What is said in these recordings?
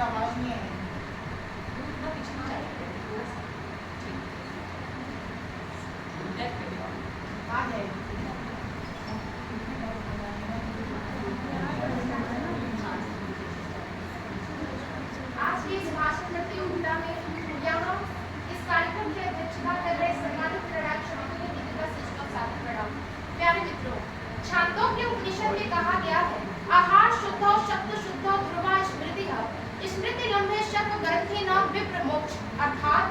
आवाज नहीं आएगी। आ जाएगी। आज की इस भाषण प्रतियोगिता में यहाँ इस कार्यक्रम की अध्यक्षता कर रहे सम्मानित क्रीड़ा क्षमता दीपिका सिस्टम साथी क्रीड़ा। प्यारे मित्रों, छांदोग्य उपनिषद में कहा गया है, आहार शुद्धो शब्द शुद्धो ध्रुवा स्मृति स्मृति लंबे शब्द ग्रंथि न विप्र मोक्ष। अर्थात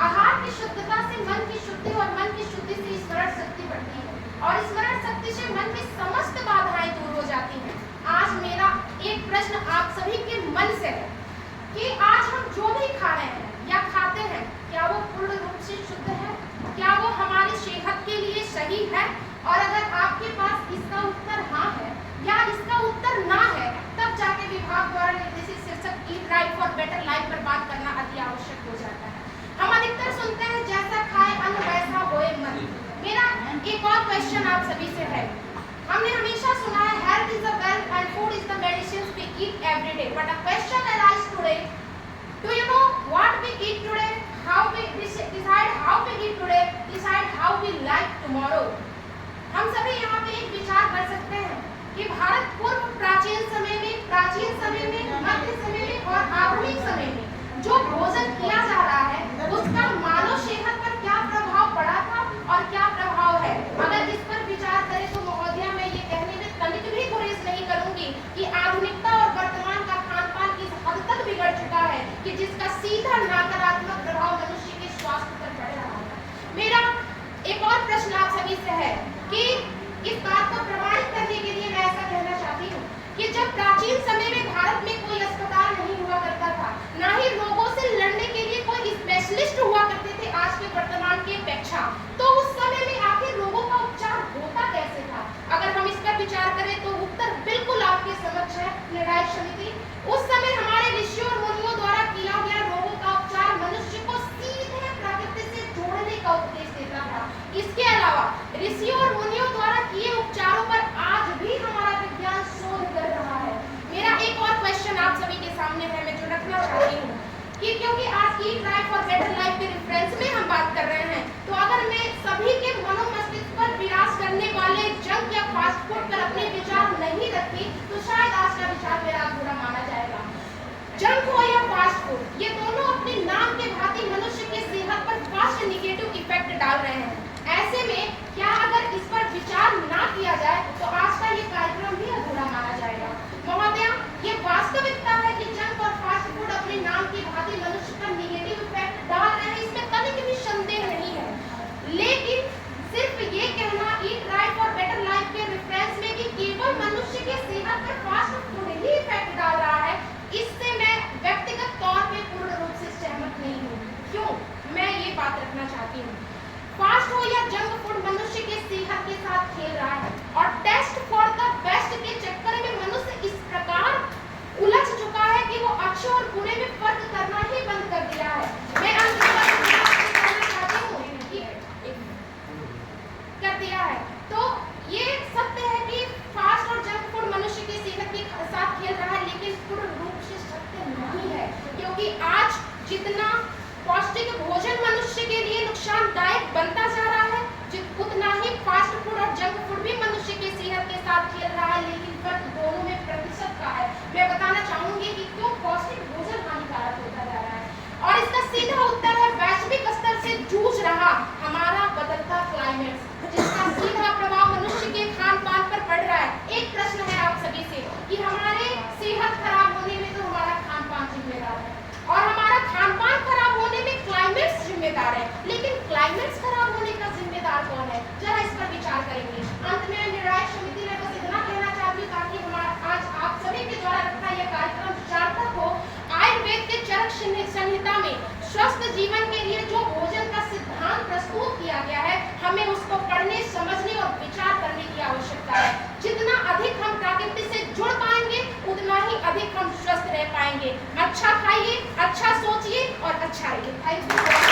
आहार की शुद्धता से मन की शुद्धि और मन की शुद्धि से स्मरण शक्ति बढ़ती है और स्मरण शक्ति से मन की समस्त बाधाएं दूर हो जाती हैं। आज मेरा एक प्रश्न आप सभी के मन से है कि आज हम जो भी खा रहे हैं या खाते हैं, क्या वो पूर्ण रूप से शुद्ध है? क्या वो हमारी सेहत के लिए सही है? और अगर आपके पास इसका उत्तर हाँ है या इसका उत्तर ना है, तब जाके विभाग द्वारा निर्देशित शीर्षक eat right for better life पर बात करना अति आवश्यक हो जाता है। हम अधिकतर सुनते हैं जैसा खाए अन्न वैसा होए मन। मेरा एक और क्वेश्चन आप सभी से है, हमने हमेशा सुना है health is the wealth and food is the medicine we eat every day, but a question arise today, do you know what we eat today? How we decide how we eat today, decide how we like tomorrow. हम सभी यहाँ पे एक विचार कर सकते हैं कि भारत पूर्व प्राचीन समय में, मध्य समय में और आधुनिक समय में जो भोजन किया जा रहा है उसका मानव सेहत पर क्या प्रभाव पड़ा था और क्या प्रभाव है। अगर इस पर विचार करें तो महोदया, मैं ये कहने में तनिक भी गुरेज नहीं करूंगी कि आधुनिकता और वर्तमान का खान पान इस हद तक बिगड़ चुका है कि जिसका सीधा नकारात्मक प्रभाव मनुष्य के स्वास्थ्य पर पड़ रहा है। मेरा एक और प्रश्न आप सभी से है कि इस बात को प्रमाणित करने के लिए मैं ऐसा कहना चाहती हूँ कि जब प्राचीन समय में भारत में कोई अस्पताल नहीं हुआ करता था, ना ही रोगों से लड़ने के लिए कोई स्पेशलिस्ट हुआ करते थे आज के वर्तमान की अपेक्षा, तो उस समय में आखिर रोगों का उपचार होता कैसे था? अगर हम इस पर विचार करें तो उत्तर बिल्कुल आपके समक्ष है निर्णायक समिति। उस समय हमारे ऋषियों और मुनियों द्वारा किया गया रोगों का उपचार मनुष्य को सीधे प्रकृति से जोड़ने का उपदेश देता था। इसके अलावा ऋषियों और मुनियों द्वारा किए उपचारों पर आज भी हमारा विज्ञान शोध कर रहा है। मेरा एक और क्वेश्चन आप सभी के सामने है, मैं जो रखना चाहती हूँ कि क्योंकि आज eat right for better life के रेफरेंस में हम बात कर रहे हैं, तो अगर मैं सभी के मनोमस्तिष्क पर विराज करने वाले जंक या फास्ट फूड पर अपने विचार नहीं रखी तो शायद आज का विचार मेरा अधूरा माना जाएगा। जंक हो या फास्ट फूड, ये दोनों अपने नाम के भांति मनुष्य के सेहत पर फास्ट निगेटिव इफेक्ट डाल रहे हैं। ऐसे में क्या अगर इस पर विचार ना किया जाए तो आज का ये कार्यक्रम भी अधूरा माना जाएगा। महोदया, ये वास्तविकता है कि जंक और फास्ट फूड अपने नाम की भांति मनुष्य पर निगेटिव इफेक्ट डाल रहे हैं, इसमें तनिक भी संदेह नहीं है। लेकिन सिर्फ ये कहना eat right for better life के रेफरेंस में कि केवल मनुष्य के सेहत पर फास्ट फूड ही इफेक्ट डाल रहा है, इससे मैं व्यक्तिगत तौर पे पूर्ण रूप से सहमत नहीं हूँ। क्यों? मैं ये बात रखना चाहती हूँ, फास्ट हो या जंक फूड मनुष्य के सेहत के साथ खेल रहा है और टेस्ट फॉर द बेस्ट के चक्कर में मनुष्य इस प्रकार उलझ चुका है कि वो अच्छे और बुरे में फर्क करना ही बंद कर दिया है। मैं अंत में कहना चाहती हूँ कर दिया है, तो ये सत्य है कि फास्ट और जंक फूड मनुष्य की सेहत के साथ खेल रहा है, लेकिन पूर्ण रूप से सत्य नहीं है, क्योंकि आज जितना पौष्टिक भोजन मनुष्य के लिए नुकसानदायक बनता जा रहा है, उतना ही फास्ट फूड और जंक फूड भी मनुष्य के सेहत के साथ खेल रहा है, लेकिन फर्क दोनों में प्रतिशत का है। मैं बताना चाहूंगी कि क्यों पौष्टिक भोजन हानिकारक होता जा रहा है, और इसका सीधा उत्तर है वैश्विक स्तर से जूझ रहा हमारा बदलता क्लाइमेट, जिसका सीधा प्रभाव मनुष्य के खान पान पर पड़ रहा है। एक प्रश्न है आप सभी से कि हमारे सेहत खराब होने में तो हमारा खान पान जिम्मेदार है और हमारा खान पान खराब होने में क्लाइमेट्स जिम्मेदार है, लेकिन क्लाइमेट्स खराब होने का जिम्मेदार कौन है? जरा इस पर विचार करेंगे। अंत में निर्णायक समिति में बस इतना कहना चाहती हूँ ताकि हमारा आज आप सभी के द्वारा रखा यह कार्यक्रम सार्थक हो। आयुर्वेद के चरक संहिता में स्वस्थ जीवन के लिए जो भोजन का सिद्धांत प्रस्तुत किया गया है, हमें उसको पढ़ने, समझने और विचार करने की आवश्यकता है। जितना अधिक हम प्रकृति से जुड़ पाएंगे उतना ही अधिक हम स्वस्थ रह पाएंगे। अच्छा खाइए, अच्छा सोचिए और अच्छा रहिए। Thank you.